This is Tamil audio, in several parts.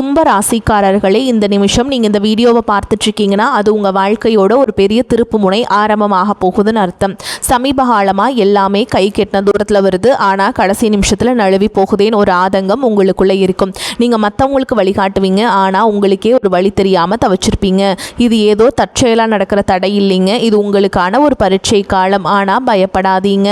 கும்ப ராசிக்காரர்களே, இந்த நிமிஷம் நீங்கள் இந்த வீடியோவை பார்த்துட்ருக்கீங்கன்னா அது உங்கள் வாழ்க்கையோட ஒரு பெரிய திருப்பு முனை ஆரம்பமாக போகுதுன்னு அர்த்தம். சமீப காலமாக எல்லாமே கை கெட்டின தூரத்தில் வருது, ஆனால் கடைசி நிமிஷத்தில் நழுவி போகுதேன்னு ஒரு ஆதங்கம் உங்களுக்குள்ளே இருக்கும். நீங்கள் மற்றவங்களுக்கு வழிகாட்டுவீங்க, ஆனால் உங்களுக்கே ஒரு வழி தெரியாமல் தவிச்சிருப்பீங்க. இது ஏதோ தற்செயலாக நடக்கிற தடை இல்லைங்க, இது உங்களுக்கான ஒரு பரீட்சை காலம். ஆனால் பயப்படாதீங்க.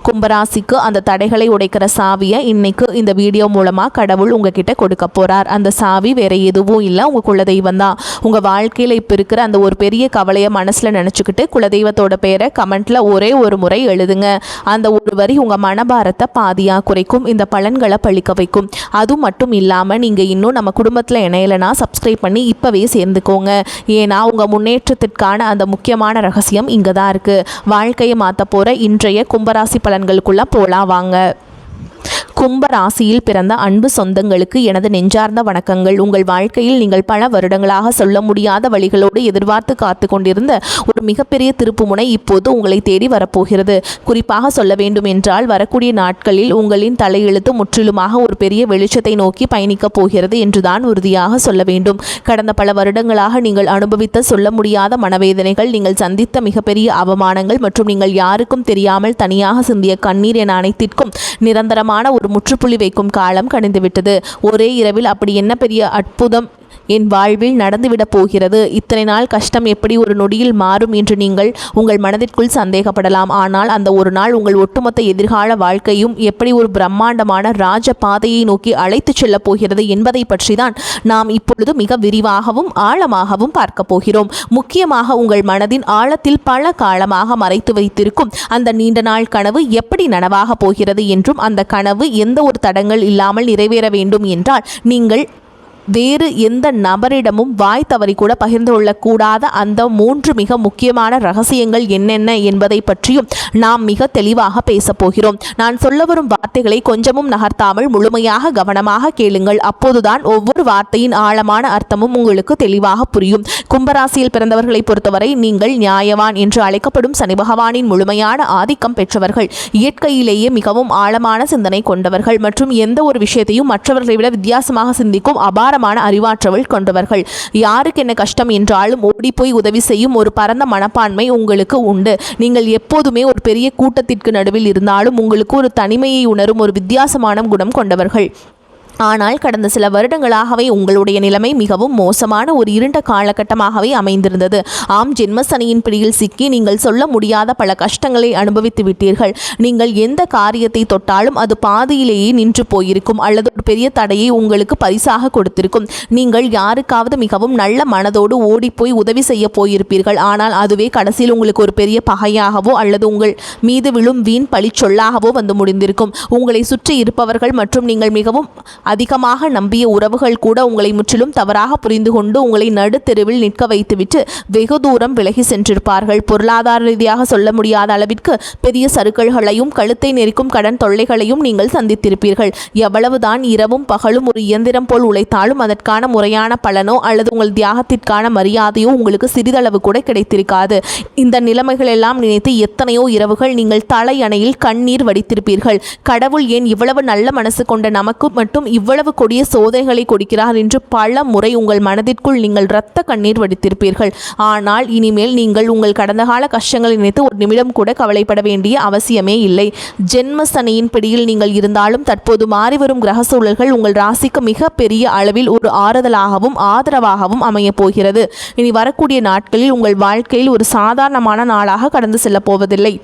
கும்பராசிக்கு அந்த தடைகளை உடைக்கிற சாவியை இன்னைக்கு இந்த வீடியோ மூலமாக கடவுள் உங்ககிட்ட கொடுக்க போகிறார். அந்த சாவி வேற எதுவும் இல்லை, உங்கள் குலதெய்வம் தான். உங்கள் வாழ்க்கையில் இப்போ இருக்கிற அந்த ஒரு பெரிய கவலையை மனசில் நினச்சிக்கிட்டு குலதெய்வத்தோட பேரை கமெண்ட்டில் ஒரே ஒரு முறை எழுதுங்க. அந்த ஒரு வரி உங்கள் மனபாரத்தை பாதியாக குறைக்கும், இந்த பலன்களை பழிக்க வைக்கும். அது மட்டும் இல்லாமல் நீங்கள் இன்னும் நம்ம குடும்பத்தில் இணையலைன்னா சப்ஸ்கிரைப் பண்ணி இப்போவே சேர்ந்துக்கோங்க. ஏன்னா உங்கள் முன்னேற்றத்திற்கான அந்த முக்கியமான ரகசியம் இங்கே தான் இருக்குது. வாழ்க்கையை மாற்ற போகிற இன்றைய கும்பராசி பலன்களுக்குள்ள போலாம் வாங்க. கும்ப ராசியில் பிறந்த அன்பு சொந்தங்களுக்கு எனது நெஞ்சார்ந்த வணக்கங்கள். உங்கள் வாழ்க்கையில் நீங்கள் பல வருடங்களாக சொல்ல முடியாத வழிகளோடு எதிர்பார்த்து காத்து கொண்டிருந்த ஒரு மிகப்பெரிய திருப்புமுனை இப்போது உங்களை தேடி வரப்போகிறது. குறிப்பாக சொல்ல வேண்டும் என்றால் வரக்கூடிய நாட்களில் உங்களின் தலையெழுத்து முற்றிலுமாக ஒரு பெரிய வெளிச்சத்தை நோக்கி பயணிக்கப் போகிறது என்றுதான் உறுதியாக சொல்ல வேண்டும். கடந்த பல வருடங்களாக நீங்கள் அனுபவித்த சொல்ல முடியாத மனவேதனைகள், நீங்கள் சந்தித்த மிகப்பெரிய அவமானங்கள் மற்றும் நீங்கள் யாருக்கும் தெரியாமல் தனியாக சிந்திய கண்ணீர் என அனைத்திற்கும் நிரந்தரமான ஒரு முற்றுப்புள்ளி வைக்கும் காலம் கணிந்துவிட்டது. ஒரே இரவில் அப்படி என்ன பெரிய அற்புதம் என் வாழ்வில் நடந்துவிடப் போகிறது? இத்தனை நாள் கஷ்டம் எப்படி ஒரு நொடியில் மாறும் என்று நீங்கள் உங்கள் மனதிற்குள் சந்தேகப்படலாம். ஆனால் அந்த ஒரு நாள் உங்கள் ஒட்டுமொத்த எதிர்கால வாழ்க்கையும் எப்படி ஒரு பிரம்மாண்டமான ராஜ பாதையை நோக்கி அழைத்து செல்லப் போகிறது என்பதை பற்றி தான் நாம் இப்பொழுது மிக விரிவாகவும் ஆழமாகவும் பார்க்க போகிறோம். முக்கியமாக உங்கள் மனதின் ஆழத்தில் பல காலமாக மறைத்து வைத்திருக்கும் அந்த நீண்ட நாள் கனவு எப்படி நனவாக போகிறது என்றும், அந்த கனவு எந்த ஒரு தடங்கள் இல்லாமல் நிறைவேற வேண்டும் என்றால் நீங்கள் வேறு எந்த நபரிடமும் வாய் தவறி கூட பகிர்ந்து கொள்ளக்கூடாத அந்த 3 மிக முக்கியமான ரகசியங்கள் என்னென்ன என்பதை பற்றியும் நாம் மிக தெளிவாக பேசப்போகிறோம். நான் சொல்ல வரும் வார்த்தைகளை கொஞ்சமும் நகர்த்தாமல் முழுமையாக கவனமாக கேளுங்கள். அப்போதுதான் ஒவ்வொரு வார்த்தையின் ஆழமான அர்த்தமும் உங்களுக்கு தெளிவாக புரியும். கும்பராசியில் பிறந்தவர்களை பொறுத்தவரை நீங்கள் நியாயவான் என்று அழைக்கப்படும் சனி பகவானின் முழுமையான ஆதிக்கம் பெற்றவர்கள். இயற்கையிலேயே மிகவும் ஆழமான சிந்தனை கொண்டவர்கள் மற்றும் எந்த ஒரு விஷயத்தையும் மற்றவர்களை விட வித்தியாசமாக சிந்திக்கும் அபார அறிவாற்றல் கொண்டவர்கள். யாருக்கு என்ன கஷ்டம் என்றாலும் ஓடி போய் உதவி செய்யும் ஒரு பரந்த மனப்பான்மை உங்களுக்கு உண்டு. நீங்கள் எப்போதுமே ஒரு பெரிய கூட்டத்திற்கு நடுவில் இருந்தாலும் உங்களுக்கு ஒரு தனிமையை உணரும் ஒரு வித்தியாசமான குணம் கொண்டவர்கள். ஆனால் கடந்த சில வருடங்களாகவே உங்களுடைய நிலைமை மிகவும் மோசமான ஒரு இருண்ட காலகட்டமாகவே அமைந்திருந்தது. ஆம், ஜென்மசனியின் பிடியில் சிக்கி நீங்கள் சொல்ல முடியாத பல கஷ்டங்களை அனுபவித்து விட்டீர்கள். நீங்கள் எந்த காரியத்தை தொட்டாலும் அது பாதியிலேயே நின்று போயிருக்கும் அல்லது ஒரு பெரிய தடையை உங்களுக்கு பரிசாக கொடுத்திருக்கும். நீங்கள் யாருக்காவது மிகவும் நல்ல மனதோடு ஓடி போய் உதவி செய்ய போயிருப்பீர்கள். ஆனால் அதுவே கடைசியில் உங்களுக்கு ஒரு பெரிய பகையாகவோ அல்லது உங்கள் மீது விழும் வீண் பழி சொல்லாகவோ வந்து முடிந்திருக்கும். உங்களை சுற்றி இருப்பவர்கள் மற்றும் நீங்கள் மிகவும் அதிகமாக நம்பிய உறவுகள் கூட உங்களை முற்றிலும் தவறாக புரிந்து கொண்டு உங்களை நடுத்தெருவில் நிற்க வைத்துவிட்டு வெகு தூரம் விலகி சென்றிருப்பார்கள். பொருளாதார ரீதியாக சொல்ல முடியாத அளவிற்கு பெரிய சறுக்கல்களையும் கழுத்தை நெரிக்கும் கடன் தொல்லைகளையும் நீங்கள் சந்தித்திருப்பீர்கள். எவ்வளவுதான் இரவும் பகலும் ஒரு இயந்திரம் போல் உழைத்தாலும் அதற்கான முறையான பலனோ அல்லது உங்கள் தியாகத்திற்கான மரியாதையோ உங்களுக்கு சிறிதளவு கூட கிடைத்திருக்காது. இந்த நிலைமைகள் எல்லாம் நினைத்து எத்தனையோ இரவுகள் நீங்கள் தலையணையில் கண்ணீர் வடித்திருப்பீர்கள். கடவுள் ஏன் இவ்வளவு நல்ல மனசு கொண்ட நமக்கு மட்டும் இவ்வளவு கொடிய சோதனைகளை கொடுக்கிறார் என்று பல முறை உங்கள் மனதிற்குள் நீங்கள் இரத்த கண்ணீர் வடித்திருப்பீர்கள். ஆனால் இனிமேல் நீங்கள் உங்கள் கடந்த கால கஷ்டங்களை நினைத்து ஒரு நிமிடம் கூட கவலைப்பட வேண்டிய அவசியமே இல்லை. ஜென்ம சனியின் பிடியில் நீங்கள் இருந்தாலும் தற்போது மாறிவரும் கிரக சூழல்கள் உங்கள் ராசிக்கு மிக பெரிய அளவில் ஒரு ஆறுதலாகவும் ஆதரவாகவும் அமையப் போகிறது. இனி வரக்கூடிய நாட்களில் உங்கள் வாழ்க்கையில் ஒரு சாதாரணமான நாளாக கடந்து செல்ல போவதில்லை.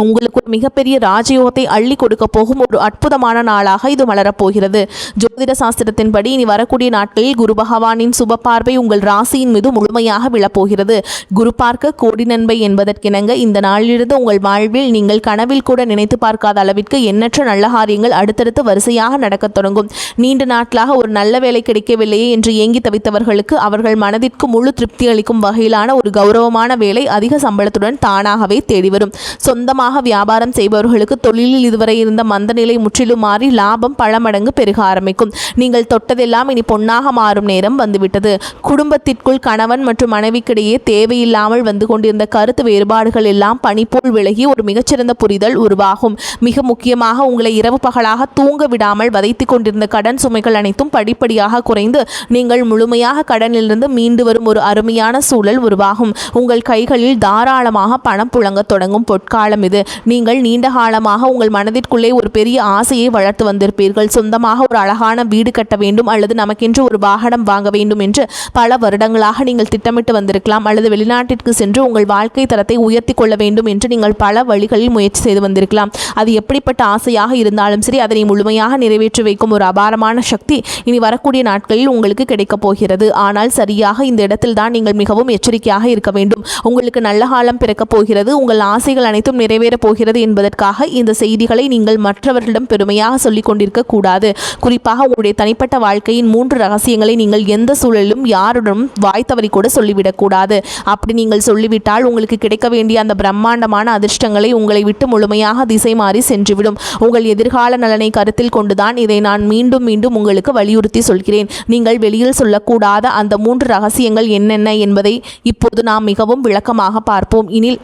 உங்களுக்கு ஒரு மிகப்பெரிய ராஜயோகத்தை அள்ளி கொடுக்க போகும் ஒரு அற்புதமான நாளாக இது மலரப்போகிறது. ஜோதிட சாஸ்திரத்தின்படி இனி வரக்கூடிய நாட்களில் குரு பகவானின் சுப பார்வை உங்கள் ராசியின் மீது முழுமையாக விழப்போகிறது. குரு பார்க்க கோடி நன்மை என்பதற்கிணங்க இந்த நாளிலிருந்து உங்கள் வாழ்வில் நீங்கள் கனவில் கூட நினைத்து பார்க்காத அளவிற்கு எண்ணற்ற நல்ல காரியங்கள் அடுத்தடுத்து வரிசையாக நடக்கத் தொடங்கும். நீண்ட நாட்களாக ஒரு நல்ல வேலை கிடைக்கவில்லையே என்று ஏங்கி தவித்தவர்களுக்கு அவர்கள் மனதிற்கு முழு திருப்தி அளிக்கும் வகையிலான ஒரு கௌரவமான வேலை அதிக சம்பளத்துடன் தானாகவே தேடி வரும். சொந்தமாக சொந்தமாக வியாபாரம் செய்பவர்களுக்கு தொழிலில் இதுவரை இருந்த மந்த நிலை முற்றிலும் மாறி லாபம் பல மடங்கு பெருக ஆரம்பிக்கும். நீங்கள் தொட்டதெல்லாம் இனி பொன்னாக மாறும் நேரம் வந்துவிட்டது. குடும்பத்திற்குள் கணவன் மற்றும் மனைவிக்கிடையே தேவையில்லாமல் வந்து கொண்டிருந்த கருத்து வேறுபாடுகள் எல்லாம் பனிப்போல் விலகி ஒரு மிகச்சிறந்த புரிதல் உருவாகும். மிக முக்கியமாக உங்களை இரவு பகலாக தூங்க விடாமல் வதைத்து கொண்டிருந்த கடன் சுமைகள் அனைத்தும் படிப்படியாக குறைந்து நீங்கள் முழுமையாக கடனிலிருந்து மீண்டு வரும் ஒரு அருமையான சூழல் உருவாகும். உங்கள் கைகளில் தாராளமாக பணம் புழங்க தொடங்கும் பொற்காலம் இது. நீங்கள் நீண்ட காலமாக உங்கள் மனதிற்குள்ளே ஒரு பெரிய ஆசையை வளர்த்து வந்திருப்பீர்கள். சொந்தமாக ஒரு அழகான வீடு கட்ட வேண்டும் அல்லது நமக்கென்று ஒரு வாகனம் வாங்க வேண்டும் என்று பல வருடங்களாக நீங்கள் திட்டமிட்டு வந்திருக்கலாம். அல்லது வெளிநாட்டிற்கு சென்று உங்கள் வாழ்க்கை தரத்தை உயர்த்தி கொள்ள வேண்டும் என்று நீங்கள் பல வழிகளில் முயற்சி செய்து வந்திருக்கலாம். அது எப்படிப்பட்ட ஆசையாக இருந்தாலும் சரி, அதனை முழுமையாக நிறைவேற்றி வைக்கும் ஒரு அபாரமான சக்தி இனி வரக்கூடிய நாட்களில் உங்களுக்கு கிடைக்கப் போகிறது. ஆனால் சரியாக இந்த இடத்தில் தான் நீங்கள் மிகவும் எச்சரிக்கையாக இருக்க வேண்டும். உங்களுக்கு நல்ல காலம் பிறக்கப் போகிறது. உங்கள் ஆசைகள் அனைத்தும் நிறைவேறப் போகிறது என்பதற்காக இந்த செய்திகளை நீங்கள் மற்றவர்களிடம் பெருமையாக சொல்லிக் கொண்டிருக்க கூடாது. குறிப்பாக உங்களுடைய தனிப்பட்ட வாழ்க்கையின் 3 ரகசியங்களை நீங்கள் எந்த சூழலிலும் யாருடனும் வாய் தவறி கூட சொல்லிவிடக்கூடாது. அப்படி நீங்கள் சொல்லிவிட்டால் உங்களுக்கு கிடைக்க வேண்டிய அந்த பிரம்மாண்டமான அதிர்ஷ்டங்களை உங்களை விட்டு முழுமையாக திசை மாறி சென்றுவிடும். உங்கள் எதிர்கால நலனை கருத்தில் கொண்டுதான் இதை நான் மீண்டும் மீண்டும் உங்களுக்கு வலியுறுத்தி சொல்கிறேன். நீங்கள் வெளியில் சொல்லக்கூடாத அந்த 3 ரகசியங்கள் என்னென்ன என்பதை இப்போது நாம் மிகவும் விளக்கமாக பார்ப்போம். இனில்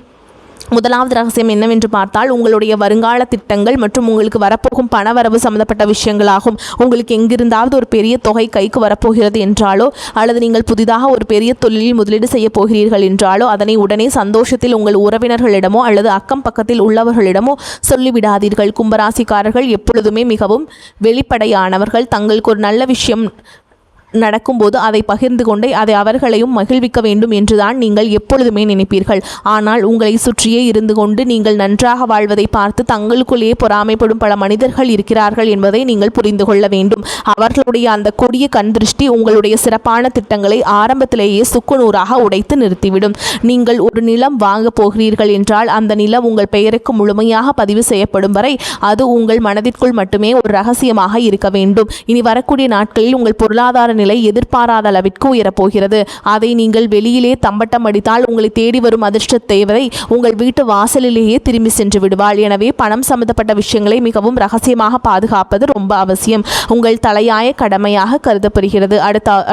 முதலாவது ரகசியம் என்னவென்று பார்த்தால், உங்களுடைய வருங்கால திட்டங்கள் மற்றும் உங்களுக்கு வரப்போகும் பணவரவு சம்பந்தப்பட்ட விஷயங்களாகும். உங்களுக்கு எங்கிருந்தாவது ஒரு பெரிய தொகை கைக்கு வரப்போகிறது என்றாலோ அல்லது நீங்கள் புதிதாக ஒரு பெரிய தொழிலில் முதலீடு செய்ய போகிறீர்கள் என்றாலோ அதனை உடனே சந்தோஷத்தில் உங்கள் உறவினர்களிடமோ அல்லது அக்கம் பக்கத்தில் உள்ளவர்களிடமோ சொல்லிவிடாதீர்கள். கும்பராசிக்காரர்கள் எப்பொழுதுமே மிகவும் வெளிப்படையானவர்கள். தங்களுக்கு ஒரு நல்ல விஷயம் நடக்கும்போது அதை பகிர்ந்து கொண்டே அதை அவர்களையும் மகிழ்விக்க வேண்டும் என்றுதான் நீங்கள் எப்பொழுதுமே நினைப்பீர்கள். ஆனால் உங்களை சுற்றியே இருந்து கொண்டு நீங்கள் நன்றாக வாழ்வதை பார்த்து தங்களுக்குள்ளேயே பொறாமைப்படும் பல மனிதர்கள் இருக்கிறார்கள் என்பதை நீங்கள் புரிந்து கொள்ள வேண்டும். அவர்களுடைய அந்த கொடிய கண் திருஷ்டி உங்களுடைய சிறப்பான திட்டங்களை ஆரம்பத்திலேயே சுக்குநூறாக உடைத்து நிறுத்திவிடும். நீங்கள் ஒரு நிலம் வாங்க போகிறீர்கள் என்றால் அந்த நிலம் உங்கள் பெயருக்கு முழுமையாக பதிவு செய்யப்படும் வரை அது உங்கள் மனதிற்குள் மட்டுமே ஒரு ரகசியமாக இருக்க வேண்டும். இனி வரக்கூடிய நாட்களில் உங்கள் பொருளாதார நிலை எதிர்பாராத அளவிற்கு உயரப்போகிறது. அதை நீங்கள் வெளியிலே தம்பட்டம் அடித்தால் உங்களை தேடி வரும் அதிர்ஷ்ட தேவதை உங்கள் வீட்டு வாசலிலேயே திரும்பி சென்று விடுவாள். எனவே பணம் சம்பந்தப்பட்ட விஷயங்களை மிகவும் ரகசியமாக பாதுகாப்பது ரொம்ப அவசியம். உங்கள் தலையாய கடமையாக கருதப்படுகிறது.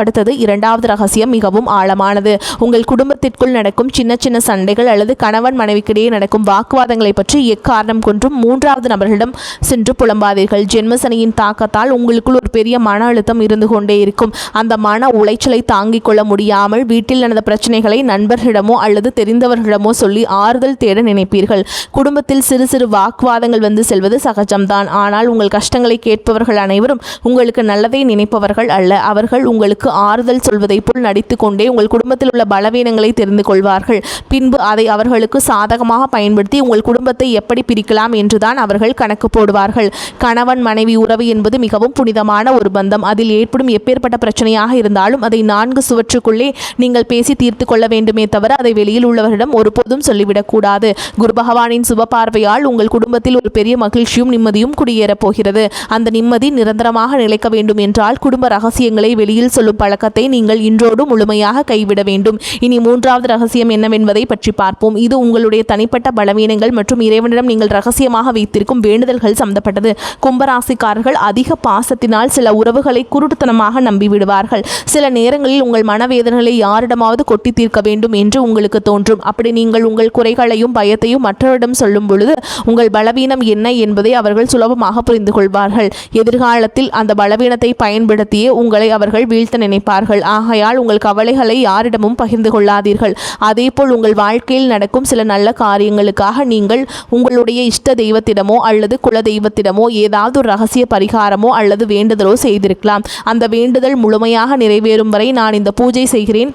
அடுத்தது இரண்டாவது ரகசியம் மிகவும் ஆழமானது. உங்கள் குடும்பத்திற்குள் நடக்கும் சின்ன சின்ன சண்டைகள் அல்லது கணவன் மனைவிக்கிடையே நடக்கும் வாக்குவாதங்களை பற்றி எக்காரணம் கொண்டும் 3வது நபர்களிடம் சென்று புலம்பாதீர்கள். ஜென்மசனியின் தாக்கத்தால் உங்களுக்குள் ஒரு பெரிய மன அழுத்தம் இருந்து கொண்டே இருக்கும். அந்த மன உளைச்சலை தாங்கிக் கொள்ள முடியாமல் வீட்டில் நடந்த பிரச்சனைகளை நண்பர்களிடமோ அல்லது தெரிந்தவர்களிடமோ சொல்லி ஆறுதல் தேட நினைப்பீர்கள். குடும்பத்தில் சிறு சிறு வாக்குவாதங்கள் வந்து செல்வது சகஜம்தான். ஆனால் உங்கள் கஷ்டங்களை கேட்பவர்கள் அனைவரும் உங்களுக்கு நல்லதை நினைப்பவர்கள் அல்ல. அவர்கள் உங்களுக்கு ஆறுதல் சொல்வதை போல் நடித்து கொண்டே உங்கள் குடும்பத்தில் உள்ள பலவீனங்களை தெரிந்து கொள்வார்கள். பின்பு அதை அவர்களுக்கு சாதகமாக பயன்படுத்தி உங்கள் குடும்பத்தை எப்படி பிரிக்கலாம் என்றுதான் அவர்கள் கணக்கு போடுவார்கள். கணவன் மனைவி உறவு என்பது மிகவும் புனிதமான ஒரு பந்தம். அதில் ஏற்படும் எப்பேற்பட்ட பிரச்சனையாக இருந்தாலும் அதை 4 சுவற்றுக்குள்ளே நீங்கள் பேசி தீர்த்து கொள்ள வேண்டுமே தவிர அதை வெளியில் உள்ளவரிடம் ஒருபோதும் சொல்லிவிடக்கூடாது. குரு பகவானின் சுப பார்வையால் உங்கள் குடும்பத்தில் ஒரு பெரிய மகிழ்ச்சியும் நிம்மதியும் குடியேறப் போகிறது. அந்த நிம்மதி நிரந்தரமாக நிலைக்க வேண்டும் என்றால் குடும்ப ரகசியங்களை வெளியில் சொல்லும் பழக்கத்தை நீங்கள் இன்றோடு முழுமையாக கைவிட வேண்டும். இனி 3வது ரகசியம் என்னவென்பதை பற்றி பார்ப்போம். இது உங்களுடைய தனிப்பட்ட பலவீனங்கள் மற்றும் இறைவனிடம் நீங்கள் ரகசியமாக வைத்திருக்கும் வேண்டுதல்கள் சம்பந்தப்பட்டது. கும்பராசிக்காரர்கள் அதிக பாசத்தினால் சில உறவுகளை குருட்டுத்தனமாக நம்பிவிடுவார்கள். சில நேரங்களில் உங்கள் மனவேதனைகளை யாரிடமாவது கொட்டி தீர்க்க வேண்டும் என்று உங்களுக்கு தோன்றும். அப்படி நீங்கள் உங்கள் குறைகளையும் பயத்தையும் மற்றவரிடம் சொல்லும் பொழுது உங்கள் பலவீனம் என்ன என்பதை அவர்கள் சுலபமாக புரிந்து கொள்வார்கள். எதிர்காலத்தில் அந்த பலவீனத்தை பயன்படுத்தியே உங்களை அவர்கள் வீழ்த்த நினைப்பார்கள். ஆகையால் உங்கள் கவலைகளை யாரிடமும் பகிர்ந்து கொள்ளாதீர்கள். அதேபோல் உங்கள் வாழ்க்கையில் நடக்கும் சில நல்ல காரியங்களுக்காக நீங்கள் உங்களுடைய இஷ்ட தெய்வத்திடமோ அல்லது குல தெய்வத்திடமோ ஏதாவது ஒரு ரகசிய பரிகாரமோ அல்லது வேண்டுதலோ செய்திருக்கலாம். அந்த வேண்டுதல் முழுமையாக நிறைவேறும் வரை நான் இந்த பூஜை செய்கிறேன்,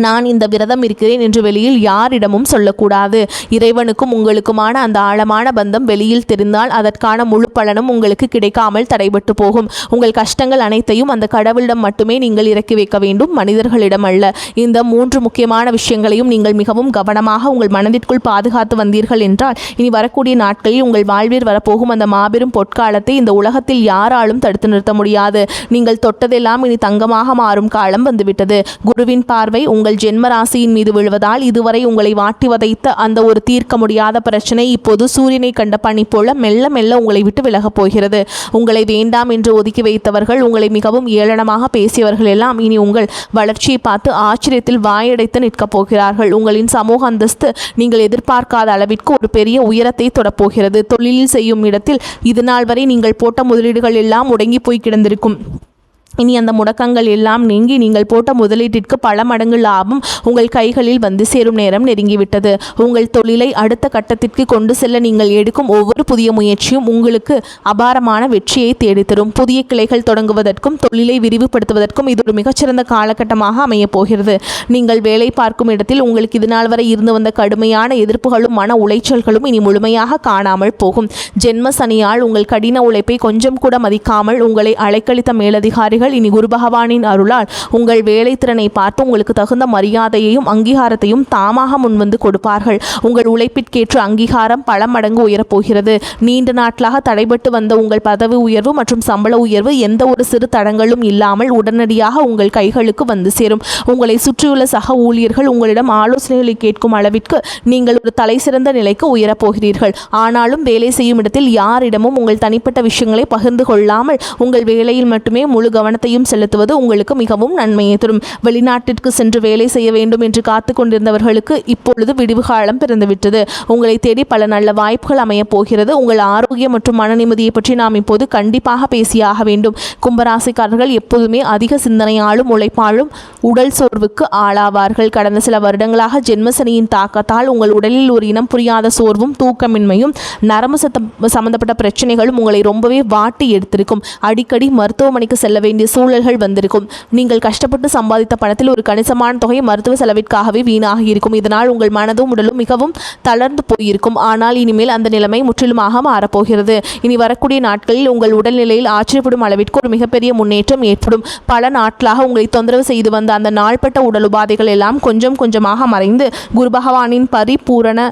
நான் இந்த விரதம் இருக்கிறேன் என்று வெளியில் யாரிடமும் சொல்லக்கூடாது. இறைவனுக்கும் உங்களுக்குமான அந்த ஆழமான பந்தம் வெளியில் தெரிந்தால் அதற்கான முழு பலனும் உங்களுக்கு கிடைக்காமல் தடைபட்டு போகும். உங்கள் கஷ்டங்கள் அனைத்தையும் அந்த கடவுளிடம் மட்டுமே நீங்கள் இறக்கி வைக்க வேண்டும், மனிதர்களிடம் அல்ல. இந்த 3 முக்கியமான விஷயங்களையும் நீங்கள் மிகவும் கவனமாக உங்கள் மனதிற்குள் பாதுகாத்து வந்தீர்கள் என்றால் இனி வரக்கூடிய நாட்களில் உங்கள் வாழ்வில் வரப்போகும் அந்த மாபெரும் பொற்காலத்தை இந்த உலகத்தில் யாராலும் தடுத்து நிறுத்த முடியாது. நீங்கள் தொட்டதெல்லாம் இனி தங்கமாக மாறும் காலம் வந்துவிட்டது. குருவின் பார்வை உங்கள் உங்கள் ஜென்ம ராசியின் மீது விழுவதால் இதுவரை உங்களை வாட்டி வதைத்த அந்த ஒரு தீர்க்க முடியாத பிரச்சனை இப்போது சூரியனை கண்ட பனி போல மெல்ல மெல்ல உங்களை விட்டு விலகப் போகிறது. உங்களை வேண்டாம் என்று ஒதுக்கி வைத்தவர்கள், உங்களை மிகவும் ஏளனமாக பேசியவர்கள் எல்லாம் இனி உங்கள் வளர்ச்சியை பார்த்து ஆச்சரியத்தில் வாயடைத்து நிற்கப் போகிறார்கள். உங்களின் சமூக அந்தஸ்து நீங்கள் எதிர்பார்க்காத அளவிற்கு ஒரு பெரிய உயரத்தை தொடப்போகிறது. தொழிலில் செய்யும் இடத்தில் இதுநாள் வரை நீங்கள் போட்ட முதலீடுகள் எல்லாம் முடங்கி போய் கிடந்திருக்கும். இனி அந்த முடக்கங்கள் எல்லாம் நீங்கி நீங்கள் போட்ட முதலீட்டிற்கு பல மடங்கு லாபம் உங்கள் கைகளில் வந்து சேரும் நேரம் நெருங்கிவிட்டது. உங்கள் தொழிலை அடுத்த கட்டத்திற்கு கொண்டு செல்ல நீங்கள் எடுக்கும் ஒவ்வொரு புதிய முயற்சியும் உங்களுக்கு அபாரமான வெற்றியை தேடித்தரும். புதிய கிளைகள் தொடங்குவதற்கும் தொழிலை விரிவுபடுத்துவதற்கும் இது ஒரு மிகச்சிறந்த காலகட்டமாக அமையப் போகிறது. நீங்கள் வேலை பார்க்கும் இடத்தில் உங்களுக்கு இதுநாள் வரை இருந்து வந்த கடுமையான எதிர்ப்புகளும் மன உளைச்சல்களும் இனி முழுமையாக காணாமல் போகும். ஜென்ம சனியால் உங்கள் கடின உழைப்பை கொஞ்சம் கூட மதிக்காமல் உங்களை அலைக்கழித்த மேலதிகாரிகள் இனி குரு பகவானின் அருளால் உங்கள் வேலை திறனை பார்த்து உங்களுக்கு தகுந்த மரியாதையையும் அங்கீகாரத்தையும் தாமாக முன்வந்து கொடுப்பார்கள். உங்கள் உழைப்பிற்கேற்ற அங்கீகாரம் பல மடங்கு உயரப்போகிறது. நீண்ட நாட்களாக தடைபட்டு வந்த உங்கள் பதவி உயர்வு மற்றும் சம்பள உயர்வு எந்த ஒரு சிறு தடங்களும் இல்லாமல் உடனடியாக உங்கள் கைகளுக்கு வந்து சேரும். உங்களை சுற்றியுள்ள சக ஊழியர்கள் உங்களிடம் ஆலோசனைகளை கேட்கும் அளவிற்கு நீங்கள் ஒரு தலை சிறந்த நிலைக்கு உயரப்போகிறீர்கள். ஆனாலும் வேலை செய்யும் இடத்தில் யாரிடமும் உங்கள் தனிப்பட்ட விஷயங்களை பகிர்ந்து கொள்ளாமல் உங்கள் வேலையில் மட்டுமே முழு கவனத்தையும் செலுத்துவது உங்களுக்கு மிகவும் நன்மையை தரும். வெளிநாட்டிற்கு சென்று வேலை செய்ய வேண்டும் என்று காத்து கொண்டிருந்தவர்களுக்கு இப்பொழுது விடிவு காலம் பிறந்துவிட்டது. உங்களை தேடி பல நல்ல வாய்ப்புகள் அமையப் போகிறது. உங்கள் ஆரோக்கியம் மற்றும் மன நிம்மதியை பற்றி நாம் இப்போது கண்டிப்பாக பேசியாக வேண்டும். கும்பராசிக்காரர்கள் எப்போதுமே அதிக சிந்தனையாலும் உழைப்பாலும் உடல் சோர்வுக்கு ஆளாவார்கள். கடந்த சில வருடங்களாக ஜென்மசனியின் தாக்கத்தால் உங்கள் உடலில் ஒரு இனம் புரியாத சோர்வும் தூக்கமின்மையும் நரம்பு சம்பந்தப்பட்ட பிரச்சனைகளும் உங்களை ரொம்பவே வாட்டி எடுத்திருக்கும். அடிக்கடி மருத்துவமனைக்கு செல்ல வேண்டிய சூழல்கள் வந்திருக்கும். நீங்கள் கஷ்டப்பட்டு சம்பாதித்த பணத்தில் ஒரு கணிசமான தொகை மருத்துவ செலவிற்காகவே வீணாகி இருக்கும். இதனால் உங்கள் மனதும் உடலும் மிகவும் தளர்ந்து போயிருக்கும். ஆனால் இனிமேல் அந்த நிலைமை முற்றிலுமாக மாறப்போகிறது. இனி வரக்கூடிய நாட்களில் உங்கள் உடல்நிலையில் ஆச்சரியப்படும் அளவிற்கு ஒரு மிகப்பெரிய முன்னேற்றம் ஏற்படும். பல நாட்களாக உங்களை தொந்தரவு செய்து வந்த அந்த நாள்பட்ட உடல் உபாதைகள் எல்லாம் கொஞ்சம் கொஞ்சமாக மறைந்து குரு பகவானின் பரிபூரண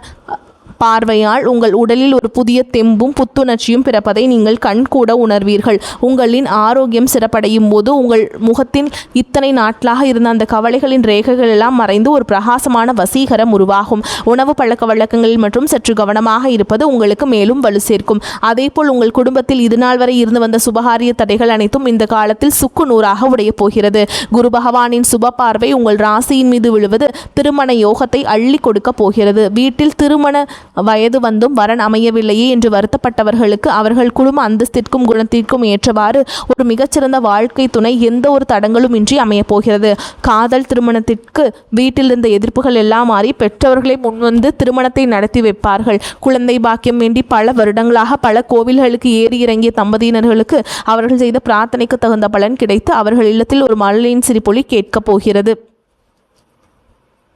பார்வையால் உங்கள் உடலில் ஒரு புதிய தெம்பும் புத்துணர்ச்சியும் பிறப்பதை நீங்கள் கண்கூட உணர்வீர்கள். உங்களின் ஆரோக்கியம் சிறப்படையும் போது உங்கள் முகத்தின் இத்தனை நாட்களாக இருந்த அந்த கவலைகளின் ரேகைகள் எல்லாம் மறைந்து ஒரு பிரகாசமான வசீகரம் உருவாகும். உணவு பழக்க வழக்கங்களில் மற்றும் சற்று கவனமாக இருப்பது உங்களுக்கு மேலும் வலு சேர்க்கும். அதேபோல் உங்கள் குடும்பத்தில் இதுநாள் வரை இருந்து வந்த சுபகாரிய தடைகள் அனைத்தும் இந்த காலத்தில் சுக்கு நூறாக உடைய போகிறது. குரு பகவானின் சுப பார்வை உங்கள் ராசியின் மீது விழுவது திருமண யோகத்தை அள்ளி கொடுக்க போகிறது. வீட்டில் திருமண வயது வந்தும் வரன் அமையவில்லையே என்று வருத்தப்பட்டவர்களுக்கு அவர்கள் குடும்ப அந்தஸ்திற்கும் குணத்திற்கும் ஏற்றவாறு ஒரு மிகச்சிறந்த வாழ்க்கை துணை எந்த ஒரு தடங்களும் இன்றி அமையப் போகிறது. காதல் திருமணத்திற்கு வீட்டில் இருந்த எதிர்ப்புகள் எல்லாம் மாறி பெற்றவர்களை முன்வந்து திருமணத்தை நடத்தி வைப்பார்கள். குழந்தை பாக்கியம் வேண்டி பல வருடங்களாக பல கோவில்களுக்கு ஏறி இறங்கிய தம்பதியினர்களுக்கு அவர்கள் செய்த பிரார்த்தனைக்கு தகுந்த பலன் கிடைத்து அவர்கள் இல்லத்தில் ஒரு மழலையின் சிரிப்பொலி கேட்கப் போகிறது.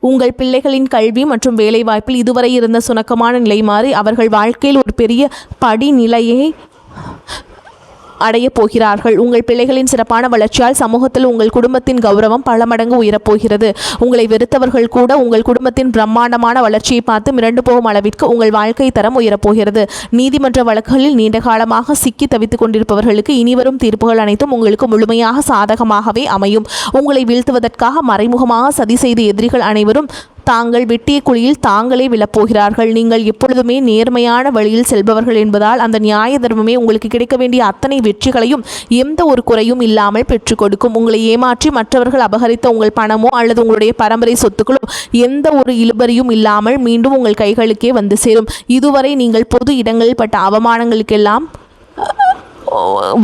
உங்கள் பிள்ளைகளின் கல்வி மற்றும் வேலைவாய்ப்பில் இதுவரை இருந்த சுணக்கமான நிலை மாறி அவர்கள் வாழ்க்கையில் ஒரு பெரிய படிநிலையை அடையப் போகிறார்கள். உங்கள் பிள்ளைகளின் சிறப்பான வளர்ச்சியால் சமூகத்தில் உங்கள் குடும்பத்தின் கௌரவம் பல மடங்கு உயரப்போகிறது. உங்களை வெறுத்தவர்கள் கூட உங்கள் குடும்பத்தின் பிரம்மாண்டமான வளர்ச்சியை பார்த்து மிரண்டு போகும் அளவிற்கு உங்கள் வாழ்க்கை தரம் உயரப்போகிறது. நீதிமன்ற வழக்குகளில் நீண்ட காலமாக சிக்கி தவித்துக் கொண்டிருப்பவர்களுக்கு இனிவரும் தீர்ப்புகள் அனைத்தும் உங்களுக்கு முழுமையாக சாதகமாகவே அமையும். உங்களை வீழ்த்துவதற்காக மறைமுகமாக சதி செய்த எதிரிகள் அனைவரும் தாங்கள் வெட்டிய குழியில் தாங்களே விழப்போகிறார்கள். நீங்கள் எப்பொழுதுமே நேர்மையான வழியில் செல்பவர்கள் என்பதால் அந்த நியாய தர்மமே உங்களுக்கு கிடைக்க வேண்டிய அத்தனை வெற்றிகளையும் எந்த ஒரு குறையும் இல்லாமல் பெற்றுக் கொடுக்கும். உங்களை ஏமாற்றி மற்றவர்கள் அபகரித்த உங்கள் பணமோ அல்லது உங்களுடைய பரம்பரை சொத்துக்களோ எந்த ஒரு இழுபறியும் இல்லாமல் மீண்டும் உங்கள் கைகளுக்கே வந்து சேரும். இதுவரை நீங்கள் பொது இடங்களில் பட்ட அவமானங்களுக்கெல்லாம்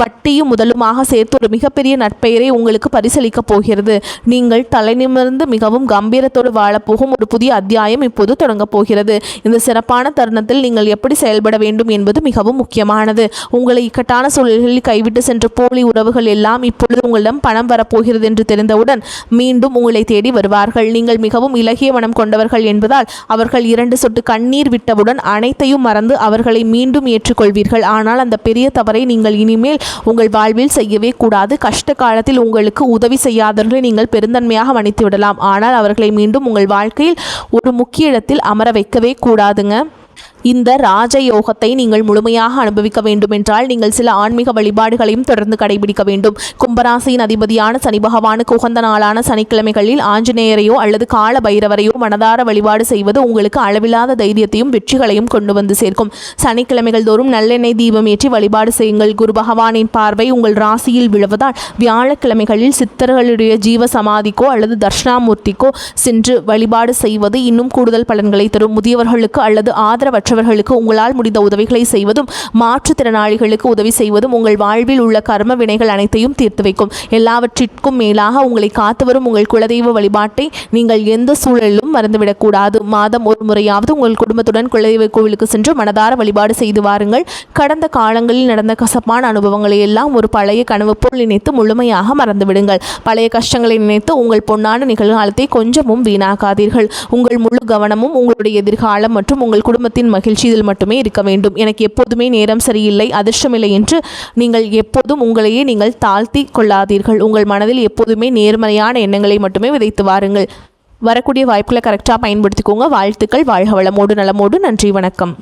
வட்டியும் முதலுமாக சேர்த்து ஒரு மிகப்பெரிய நற்பெயரை உங்களுக்கு பரிசளிக்கப் போகிறது. நீங்கள் தலைநிமிர்ந்து மிகவும் கம்பீரத்தோடு வாழப்போகும் ஒரு புதிய அத்தியாயம் இப்போது தொடங்கப் போகிறது. இந்த சிறப்பான தருணத்தில் நீங்கள் எப்படி செயல்பட வேண்டும் என்பது மிகவும் முக்கியமானது. உங்களை இக்கட்டான சூழல்களில் கைவிட்டு சென்ற போலி உறவுகள் எல்லாம் இப்பொழுது உங்களிடம் பணம் வரப்போகிறது என்று தெரிந்தவுடன் மீண்டும் உங்களை தேடி வருவார்கள். நீங்கள் மிகவும் இலகிய மனம் கொண்டவர்கள் என்பதால் அவர்கள் 2 சொட்டு கண்ணீர் விட்டவுடன் அனைத்தையும் மறந்து அவர்களை மீண்டும் ஏற்றுக்கொள்வீர்கள். ஆனால் அந்த பெரிய தவறை நீங்கள் இனிமேல் உங்கள் வாழ்வில் செய்யவே கூடாது. கஷ்ட காலத்தில் உங்களுக்கு உதவி செய்யாதவர்களை நீங்கள் பெருந்தன்மையாக மன்னித்து விடலாம். ஆனால் அவர்களை மீண்டும் உங்கள் வாழ்க்கையில் ஒரு முக்கிய இடத்தில் அமர வைக்கவே கூடாதுங்க. இந்த ராஜயோகத்தை நீங்கள் முழுமையாக அனுபவிக்க வேண்டும் என்றால் நீங்கள் சில ஆன்மீக வழிபாடுகளையும் தொடர்ந்து கடைபிடிக்க வேண்டும். கும்பராசியின் அதிபதியான சனி பகவானுக்கு உகந்த நாளான சனிக்கிழமைகளில் ஆஞ்சநேயரையோ அல்லது கால பைரவரையோ மனதார வழிபாடு செய்வது உங்களுக்கு அளவில்லாத தைரியத்தையும் வெற்றிகளையும் கொண்டு வந்து சேர்க்கும். சனிக்கிழமைகள் தோறும் நல்லெண்ணெய் தீபம் ஏற்றி வழிபாடு செய்யுங்கள். குரு பகவானின் பார்வை உங்கள் ராசியில் விழுவதால் வியாழக்கிழமைகளில் சித்தர்களுடைய ஜீவ சமாதிக்கோ அல்லது தர்ஷனாமூர்த்திக்கோ சென்று வழிபாடு செய்வது இன்னும் கூடுதல் பலன்களை தரும். முதியவர்களுக்கு அல்லது ஆதரவற்றவர்களுக்கு உங்களால் முடிந்த உதவிகளை செய்வதும் மாற்றுத்திறனாளிகளுக்கு உதவி செய்வதும் உங்கள் வாழ்வில் உள்ள கர்ம வினைகள் அனைத்தையும் தீர்த்து வைக்கும். எல்லாவற்றிற்கும் மேலாக உங்களை காத்து வரும் உங்கள் குலதெய்வ வழிபாட்டை நீங்கள் எந்த சூழலிலும் மறந்துவிடக்கூடாது. மாதம் ஒரு முறையாவது உங்கள் குடும்பத்துடன் குலதெய்வ கோவிலுக்கு சென்று மனதார வழிபாடு செய்து வாருங்கள். கடந்த காலங்களில் நடந்த கசப்பான அனுபவங்களை எல்லாம் ஒரு பழைய கனவு போல் நினைத்து முழுமையாக மறந்துவிடுங்கள். பழைய கஷ்டங்களை நினைத்து உங்கள் பொன்னான நிகழ்காலத்தை கொஞ்சமும் வீணாக்காதீர்கள். உங்கள் முழு கவனமும் உங்களுடைய எதிர்காலம் மற்றும் உங்கள் குடும்பத்தின் மகிழ்ச்சி இதில் மட்டுமே இருக்க வேண்டும். எனக்கு எப்போதுமே நேரம் சரியில்லை, அதிர்ஷ்டமில்லை என்று நீங்கள் எப்போதும் உங்களையே நீங்கள் தாழ்த்தி கொள்ளாதீர்கள். உங்கள் மனதில் எப்போதுமே நேர்மறையான எண்ணங்களை மட்டுமே விதைத்து வாருங்கள். வரக்கூடிய வாய்ப்புகளை கரெக்டாக பயன்படுத்திக்கோங்க. வாழ்த்துக்கள். வாழ்க வளமோடு நலமோடு. நன்றி, வணக்கம்.